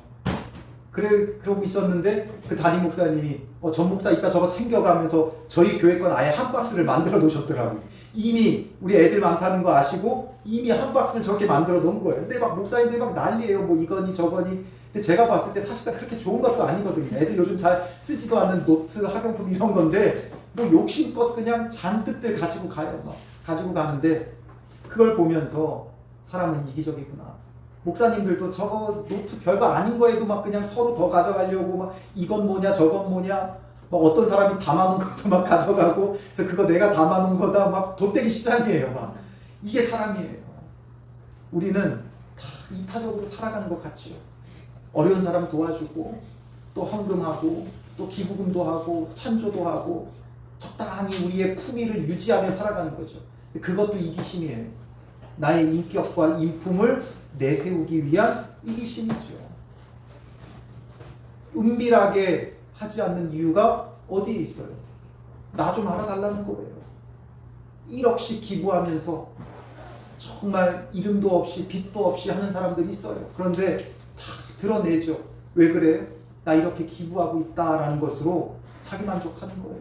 그러고 있었는데 그 담임 목사님이 전 목사 이따 저거 챙겨가면서 저희 교회 건 아예 한 박스를 만들어 놓으셨더라고요. 이미 우리 애들 많다는 거 아시고 이미 한 박스를 저렇게 만들어 놓은 거예요. 근데 막 목사님들이 막 난리예요. 뭐 이거니 저거니. 근데 제가 봤을 때 사실상 그렇게 좋은 것도 아니거든요. 애들 요즘 잘 쓰지도 않는 노트, 학용품 이런 건데 뭐 욕심껏 그냥 잔뜩들 가지고 가요. 막 가지고 가는데 그걸 보면서 사람은 이기적이구나. 목사님들도 저거 노트 별거 아닌 거에도 막 그냥 서로 더 가져가려고 막 이건 뭐냐 저건 뭐냐 막 어떤 사람이 담아놓은 것도 막 가져가고 그래서 그거 내가 담아놓은 거다 막 돗대기 시장이에요. 막 이게 사람이에요. 우리는 다 이타적으로 살아가는 것 같죠. 어려운 사람 도와주고 또 헌금하고 또 기부금도 하고 찬조도 하고 적당히 우리의 품위를 유지하며 살아가는 거죠. 그것도 이기심이에요. 나의 인격과 인품을 내세우기 위한 이기심이죠. 은밀하게 하지 않는 이유가 어디에 있어요? 나 좀 알아달라는 거예요. 1억씩 기부하면서 정말 이름도 없이 빚도 없이 하는 사람들이 있어요. 그런데 다 드러내죠. 왜 그래요? 나 이렇게 기부하고 있다라는 것으로 자기 만족하는 거예요.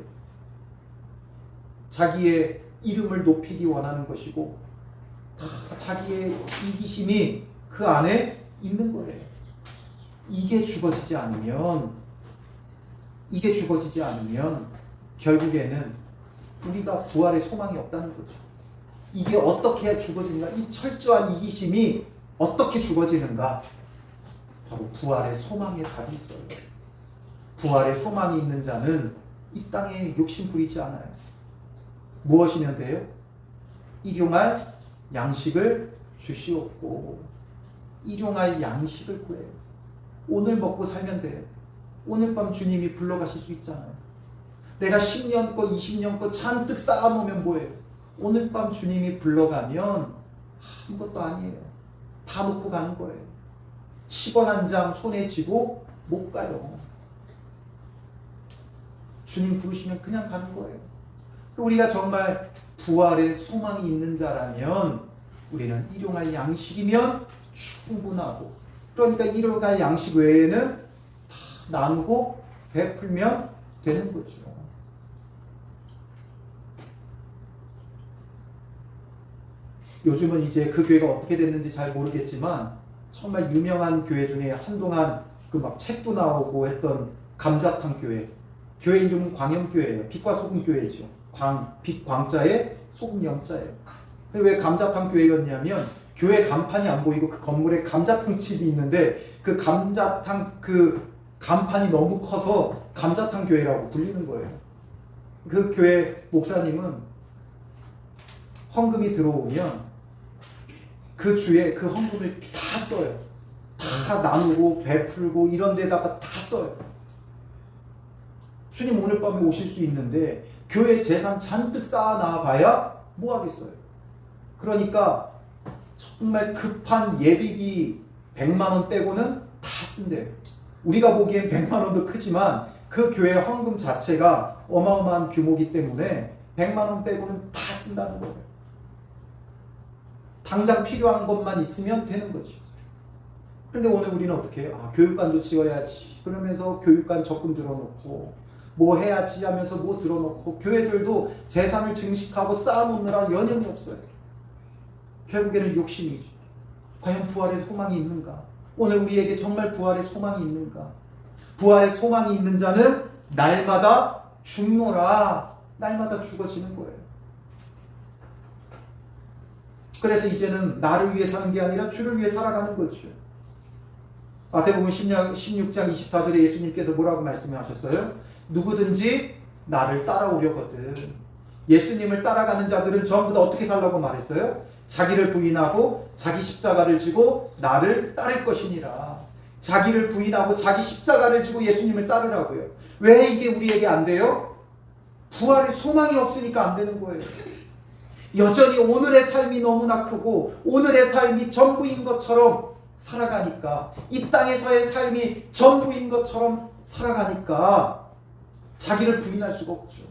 자기의 이름을 높이기 원하는 것이고 다 자기의 이기심이 그 안에 있는 거예요. 이게 죽어지지 않으면 결국에는 우리가 부활의 소망이 없다는 거죠. 이게 어떻게 해야 죽어지는가? 이 철저한 이기심이 어떻게 죽어지는가? 바로 부활의 소망에 답이 있어요. 부활의 소망이 있는 자는 이 땅에 욕심 부리지 않아요. 무엇이면 돼요? 일용할 양식을 주시옵고 일용할 양식을 구해요. 오늘 먹고 살면 돼요. 오늘 밤 주님이 불러가실 수 있잖아요. 내가 10년 거 20년 거 잔뜩 쌓아놓으면 뭐예요? 오늘 밤 주님이 불러가면 아무것도 아니에요. 다 놓고 가는 거예요. 10원 한 장 손에 쥐고 못 가요. 주님 부르시면 그냥 가는 거예요. 우리가 정말 부활의 소망이 있는 자라면 우리는 일용할 양식이면 충분하고, 그러니까 일용할 양식 외에는 다 나누고 베풀면 되는 거죠. 요즘은 이제 그 교회가 어떻게 됐는지 잘 모르겠지만 정말 유명한 교회 중에 한동안 그 막 책도 나오고 했던 감자탕 교회. 교회 이름은 광영교회예요. 빛과 소금 교회죠. 빛 광자에 소금 영자예요. 왜 감자탕 교회였냐면 교회 간판이 안 보이고 그 건물에 감자탕 집이 있는데 그 감자탕 그 간판이 너무 커서 감자탕 교회라고 불리는 거예요. 그 교회 목사님은 헌금이 들어오면 그 주에 그 헌금을 다 써요. 다 나누고 베풀고 이런 데다가 다 써요. 주님 오늘 밤에 오실 수 있는데 교회 재산 잔뜩 쌓아놔 봐야 뭐 하겠어요. 그러니까 정말 급한 예비비 100만 원 빼고는 다 쓴대요. 우리가 보기엔 100만 원도 크지만 그 교회 헌금 자체가 어마어마한 규모이기 때문에 100만 원 빼고는 다 쓴다는 거예요. 당장 필요한 것만 있으면 되는 거죠. 그런데 오늘 우리는 어떻게 해요? 교육관도 지어야지. 그러면서 교육관 적금 들어놓고 뭐 해야지 하면서 뭐 들어놓고 교회들도 재산을 증식하고 쌓아놓느라 여념이 없어요. 결국에는 욕심이죠. 과연 부활의 소망이 있는가? 오늘 우리에게 정말 부활의 소망이 있는가? 부활의 소망이 있는 자는 날마다 죽노라. 날마다 죽어지는 거예요. 그래서 이제는 나를 위해 사는 게 아니라 주를 위해 살아가는 거죠. 마태복음 16장 24절에 예수님께서 뭐라고 말씀하셨어요? 누구든지 나를 따라오려거든. 예수님을 따라가는 자들은 전부 다 어떻게 살라고 말했어요? 자기를 부인하고 자기 십자가를 지고 나를 따를 것이니라. 자기를 부인하고 자기 십자가를 지고 예수님을 따르라고요. 왜 이게 우리에게 안 돼요? 부활의 소망이 없으니까 안 되는 거예요. 여전히 오늘의 삶이 너무나 크고 오늘의 삶이 전부인 것처럼 살아가니까, 이 땅에서의 삶이 전부인 것처럼 살아가니까 자기를 부인할 수가 없죠.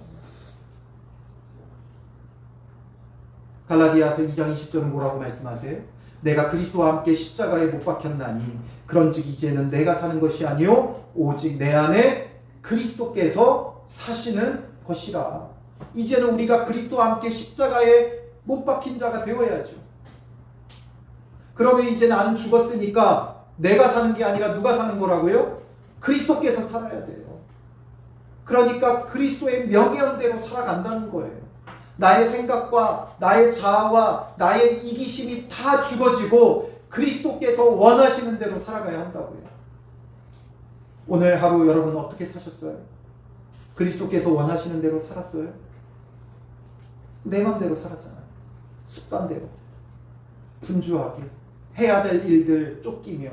갈라디아서 2장 20절은 뭐라고 말씀하세요? 내가 그리스도와 함께 십자가에 못 박혔나니 그런즉 이제는 내가 사는 것이 아니요 오직 내 안에 그리스도께서 사시는 것이라. 이제는 우리가 그리스도와 함께 십자가에 못 박힌 자가 되어야죠. 그러면 이제 나는 죽었으니까 내가 사는 게 아니라 누가 사는 거라고요? 그리스도께서 살아야 돼요. 그러니까 그리스도의 명령대로 살아간다는 거예요. 나의 생각과 나의 자아와 나의 이기심이 다 죽어지고 그리스도께서 원하시는 대로 살아가야 한다고요. 오늘 하루 여러분 어떻게 사셨어요? 그리스도께서 원하시는 대로 살았어요? 내 맘대로 살았잖아요. 습관대로 분주하게 해야 될 일들 쫓기며.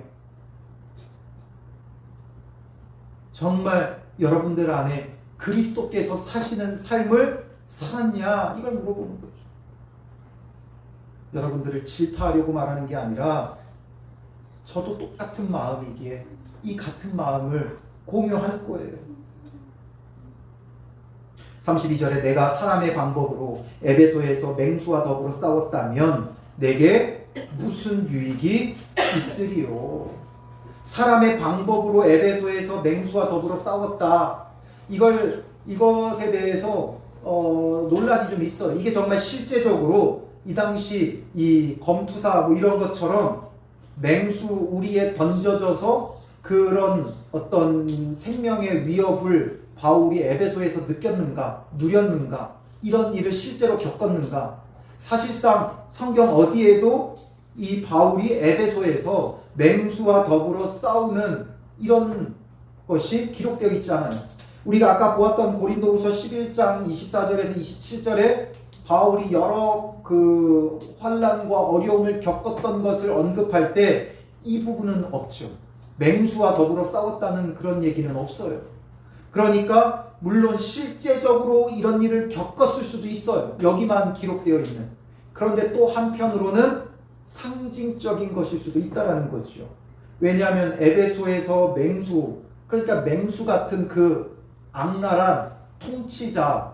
정말 여러분들 안에 그리스도께서 사시는 삶을 살았냐, 이걸 물어보는 거죠. 여러분들을 질타하려고 말하는 게 아니라 저도 똑같은 마음이기에 이 같은 마음을 공유할 거예요. 32절에 내가 사람의 방법으로 에베소에서 맹수와 더불어 싸웠다면 내게 무슨 유익이 있으리요. 사람의 방법으로 에베소에서 맹수와 더불어 싸웠다. 이것에 대해서 논란이 좀 있어요. 이게 정말 실제적으로 이 당시 이 검투사 뭐 이런 것처럼 맹수 우리에 던져져서 그런 어떤 생명의 위협을 바울이 에베소에서 느꼈는가, 누렸는가, 이런 일을 실제로 겪었는가. 사실상 성경 어디에도 이 바울이 에베소에서 맹수와 더불어 싸우는 이런 것이 기록되어 있지 않아요. 우리가 아까 보았던 고린도후서 11장 24절에서 27절에 바울이 여러 그 환난과 어려움을 겪었던 것을 언급할 때 이 부분은 없죠. 맹수와 더불어 싸웠다는 그런 얘기는 없어요. 그러니까 물론 실제적으로 이런 일을 겪었을 수도 있어요. 여기만 기록되어 있는. 그런데 또 한편으로는 상징적인 것일 수도 있다라는 거죠. 왜냐하면 에베소에서 맹수, 그러니까 맹수 같은 그 악랄한 통치자를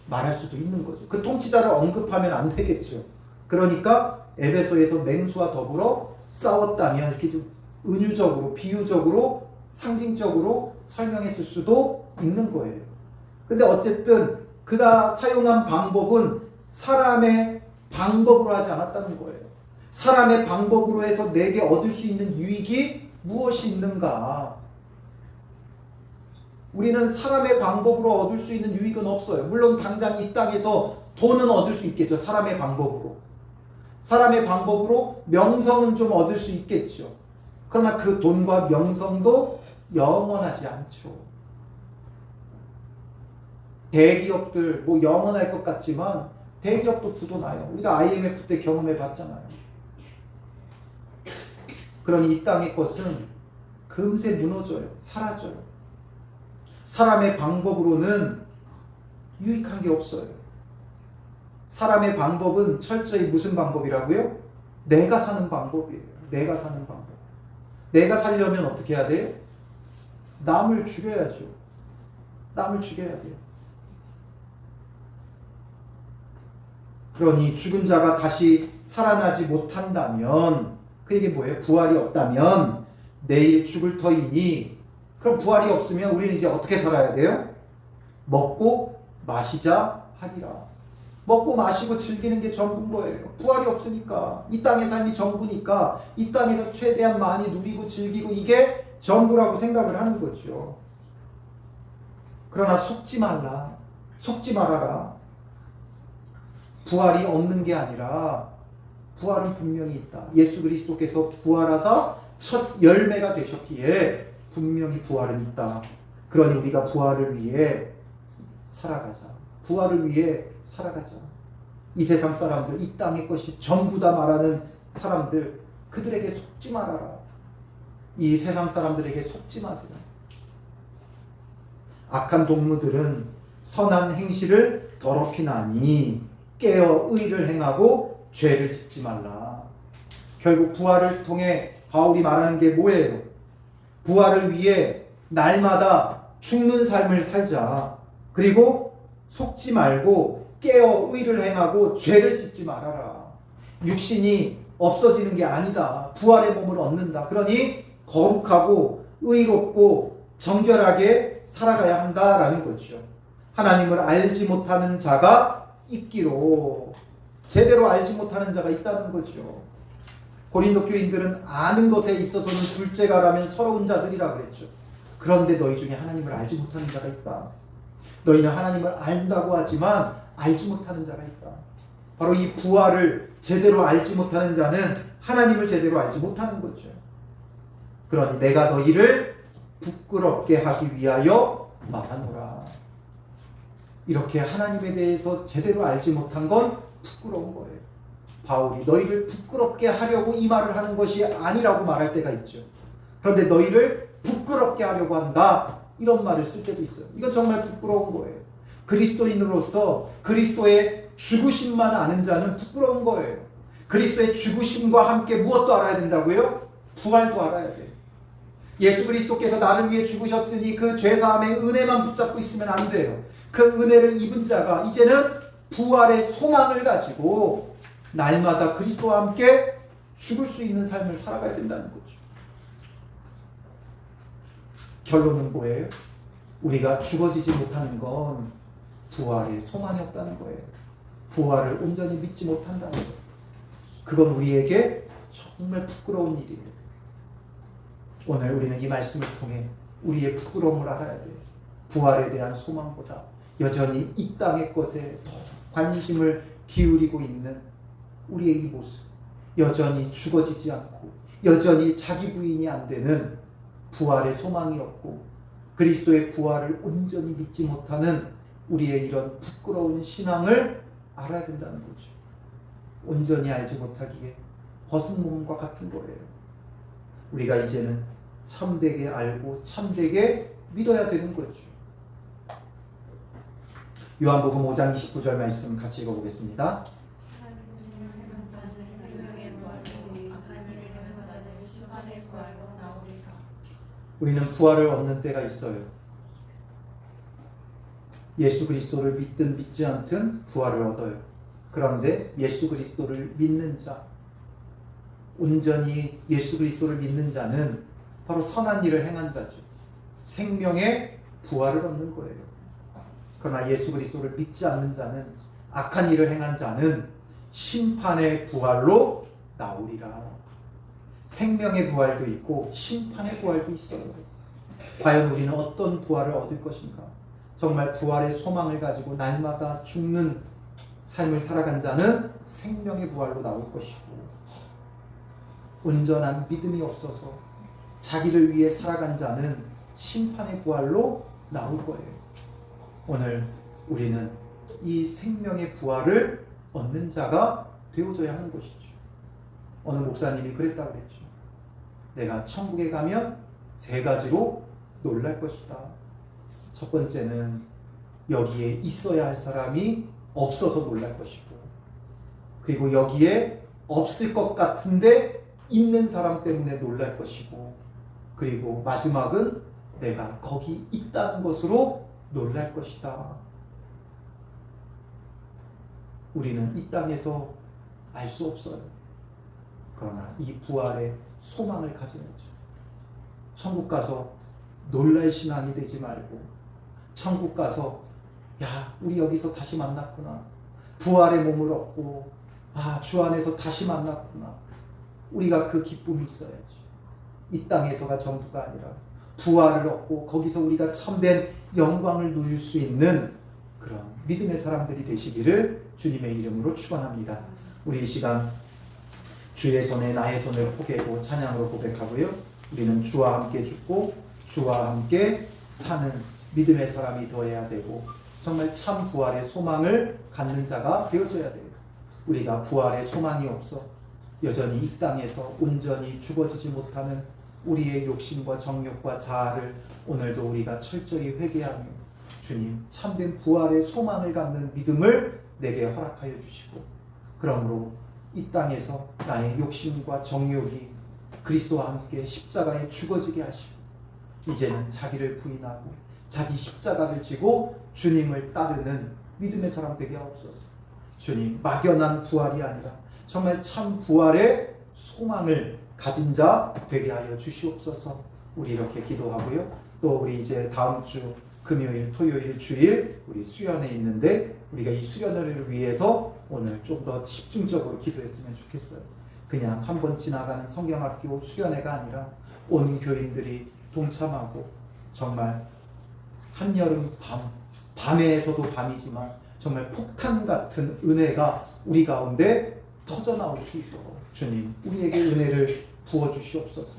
말할 수도 있는 거죠. 그 통치자를 언급하면 안 되겠죠. 그러니까 에베소에서 맹수와 더불어 싸웠다면 이렇게 좀 은유적으로, 비유적으로, 상징적으로 설명했을 수도 있는 거예요. 근데 어쨌든 그가 사용한 방법은 사람의 방법으로 하지 않았다는 거예요. 사람의 방법으로 해서 내게 얻을 수 있는 유익이 무엇이 있는가? 우리는 사람의 방법으로 얻을 수 있는 유익은 없어요. 물론 당장 이 땅에서 돈은 얻을 수 있겠죠. 사람의 방법으로. 사람의 방법으로 명성은 좀 얻을 수 있겠죠. 그러나 그 돈과 명성도 영원하지 않죠. 대기업들 뭐 영원할 것 같지만 대기업도 부도 나요. 우리가 IMF 때 경험해 봤잖아요. 그러니 이 땅의 것은 금세 무너져요. 사라져요. 사람의 방법으로는 유익한 게 없어요. 사람의 방법은 철저히 무슨 방법이라고요? 내가 사는 방법이에요. 내가 사는 방법. 내가 살려면 어떻게 해야 돼요? 남을 죽여야죠. 남을 죽여야 돼요. 그러니 죽은 자가 다시 살아나지 못한다면, 그게 뭐예요? 부활이 없다면 내일 죽을 터이니, 그럼 부활이 없으면 우리는 이제 어떻게 살아야 돼요? 먹고 마시자 하리라. 먹고 마시고 즐기는 게 전부인 거예요. 부활이 없으니까. 이 땅의 삶이 전부니까 이 땅에서 최대한 많이 누리고 즐기고 이게 전부라고 생각을 하는 거죠. 그러나 속지 말라. 속지 말아라. 부활이 없는 게 아니라 부활은 분명히 있다. 예수 그리스도께서 부활하사 첫 열매가 되셨기에 분명히 부활은 있다. 그러니 우리가 부활을 위해 살아가자. 부활을 위해 살아가자. 이 세상 사람들, 이 땅의 것이 전부다 말하는 사람들, 그들에게 속지 말아라. 이 세상 사람들에게 속지 마세요. 악한 동무들은 선한 행실을 더럽히나니 깨어 의를 행하고 죄를 짓지 말라. 결국 부활을 통해 바울이 말하는 게 뭐예요? 부활을 위해 날마다 죽는 삶을 살자. 그리고 속지 말고 깨어 의를 행하고 죄를 짓지 말아라. 육신이 없어지는 게 아니다. 부활의 몸을 얻는다. 그러니 거룩하고 의롭고 정결하게 살아가야 한다라는 거죠. 하나님을 알지 못하는 자가 있기로, 제대로 알지 못하는 자가 있다는 거죠. 고린도 교인들은 아는 것에 있어서는 둘째가라면 서러운 자들이라 그랬죠. 그런데 너희 중에 하나님을 알지 못하는 자가 있다. 너희는 하나님을 안다고 하지만 알지 못하는 자가 있다. 바로 이 부활을 제대로 알지 못하는 자는 하나님을 제대로 알지 못하는 거죠. 그러니 내가 너희를 부끄럽게 하기 위하여 말하노라. 이렇게 하나님에 대해서 제대로 알지 못한 건 부끄러운 거예요. 바울이 너희를 부끄럽게 하려고 이 말을 하는 것이 아니라고 말할 때가 있죠. 그런데 너희를 부끄럽게 하려고 한다, 이런 말을 쓸 때도 있어요. 이건 정말 부끄러운 거예요. 그리스도인으로서 그리스도의 죽으심만 아는 자는 부끄러운 거예요. 그리스도의 죽으심과 함께 무엇도 알아야 된다고요? 부활도 알아야 돼요. 예수 그리스도께서 나를 위해 죽으셨으니 그 죄사함의 은혜만 붙잡고 있으면 안 돼요. 그 은혜를 입은 자가 이제는 부활의 소망을 가지고 날마다 그리스도와 함께 죽을 수 있는 삶을 살아가야 된다는 거죠. 결론은 뭐예요? 우리가 죽어지지 못하는 건 부활의 소망이 없다는 거예요. 부활을 온전히 믿지 못한다는 거예요. 그건 우리에게 정말 부끄러운 일이에요. 오늘 우리는 이 말씀을 통해 우리의 부끄러움을 알아야 돼요. 부활에 대한 소망보다 여전히 이 땅의 것에 더 관심을 기울이고 있는 우리의 이 모습, 여전히 죽어지지 않고 여전히 자기 부인이 안 되는 부활의 소망이 없고 그리스도의 부활을 온전히 믿지 못하는 우리의 이런 부끄러운 신앙을 알아야 된다는 거죠. 온전히 알지 못하기에 벗은 몸과 같은 거예요. 우리가 이제는 참되게 알고 참되게 믿어야 되는 거죠. 요한복음 5장 29절 말씀 같이 읽어보겠습니다. 우리는 부활을 얻는 때가 있어요. 예수 그리스도를 믿든 믿지 않든 부활을 얻어요. 그런데 예수 그리스도를 믿는 자, 온전히 예수 그리스도를 믿는 자는 바로 선한 일을 행한 자죠. 생명의 부활을 얻는 거예요. 그러나 예수 그리스도를 믿지 않는 자는, 악한 일을 행한 자는 심판의 부활로 나오리라. 생명의 부활도 있고 심판의 부활도 있어요. 과연 우리는 어떤 부활을 얻을 것인가? 정말 부활의 소망을 가지고 날마다 죽는 삶을 살아간 자는 생명의 부활로 나올 것이고, 온전한 믿음이 없어서 자기를 위해 살아간 자는 심판의 부활로 나올 거예요. 오늘 우리는 이 생명의 부활을 얻는 자가 되어져야 하는 것이죠. 어느 목사님이 그랬다고 그랬죠. 내가 천국에 가면 3가지로 놀랄 것이다. 첫 번째는 여기에 있어야 할 사람이 없어서 놀랄 것이고, 그리고 여기에 없을 것 같은데 있는 사람 때문에 놀랄 것이고, 그리고 마지막은 내가 거기 있다는 것으로 놀랄 것이다. 우리는 이 땅에서 알 수 없어요. 그러나 이 부활의 소망을 가져야죠. 천국 가서 놀랄 신앙이 되지 말고, 천국 가서 야, 우리 여기서 다시 만났구나, 부활의 몸을 얻고 주 안에서 다시 만났구나, 우리가 그 기쁨이 있어야지. 이 땅에서가 전부가 아니라 부활을 얻고 거기서 우리가 참된 영광을 누릴 수 있는 그 그런 믿음의 사람들이 되시기를 주님의 이름으로 축원합니다. 우리 이 시간 주의 손에 나의 손을 포개고 찬양으로 고백하고요. 우리는 주와 함께 죽고 주와 함께 사는 믿음의 사람이 되어야 되고 정말 참 부활의 소망을 갖는 자가 되어져야 돼요. 우리가 부활의 소망이 없어 여전히 이 땅에서 온전히 죽어지지 못하는 우리의 욕심과 정욕과 자아를 오늘도 우리가 철저히 회개하며 주님 참된 부활의 소망을 갖는 믿음을 내게 허락하여 주시고 그러므로 이 땅에서 나의 욕심과 정욕이 그리스도와 함께 십자가에 죽어지게 하시고 이제는 자기를 부인하고 자기 십자가를 지고 주님을 따르는 믿음의 사람 되게 하옵소서. 주님 막연한 부활이 아니라 정말 참 부활의 소망을 가진 자 되게 하여 주시옵소서. 우리 이렇게 기도하고요. 또 우리 이제 다음 주 금요일, 토요일, 주일 우리 수련회 있는데 우리가 이 수련회를 위해서 오늘 좀 더 집중적으로 기도했으면 좋겠어요. 그냥 한번 지나가는 성경학교 수련회가 아니라 온 교인들이 동참하고 정말 한여름 밤에서도 밤이지만 정말 폭탄 같은 은혜가 우리 가운데 터져나올 수 있도록 주님 우리에게 은혜를 부어주시옵소서.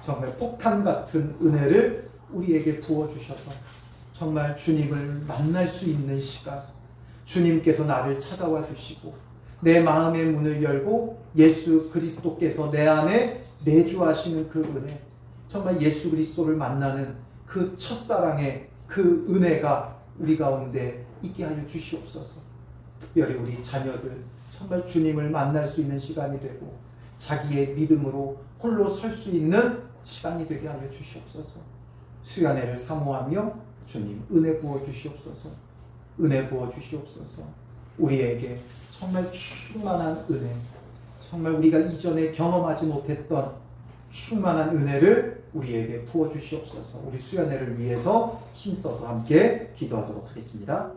정말 폭탄 같은 은혜를 우리에게 부어주셔서 정말 주님을 만날 수 있는 시간, 주님께서 나를 찾아와 주시고 내 마음의 문을 열고 예수 그리스도께서 내 안에 내주하시는 그 은혜, 정말 예수 그리스도를 만나는 그 첫사랑의 그 은혜가 우리 가운데 있게 하여 주시옵소서. 특별히 우리 자녀들 정말 주님을 만날 수 있는 시간이 되고 자기의 믿음으로 홀로 설 수 있는 시간이 되게 하여 주시옵소서. 수련회를 사모하며 주님 은혜 부어 주시옵소서. 은혜 부어 주시옵소서. 우리에게 정말 충만한 은혜, 정말 우리가 이전에 경험하지 못했던 충만한 은혜를 우리에게 부어 주시옵소서. 우리 수련회를 위해서 힘써서 함께 기도하도록 하겠습니다.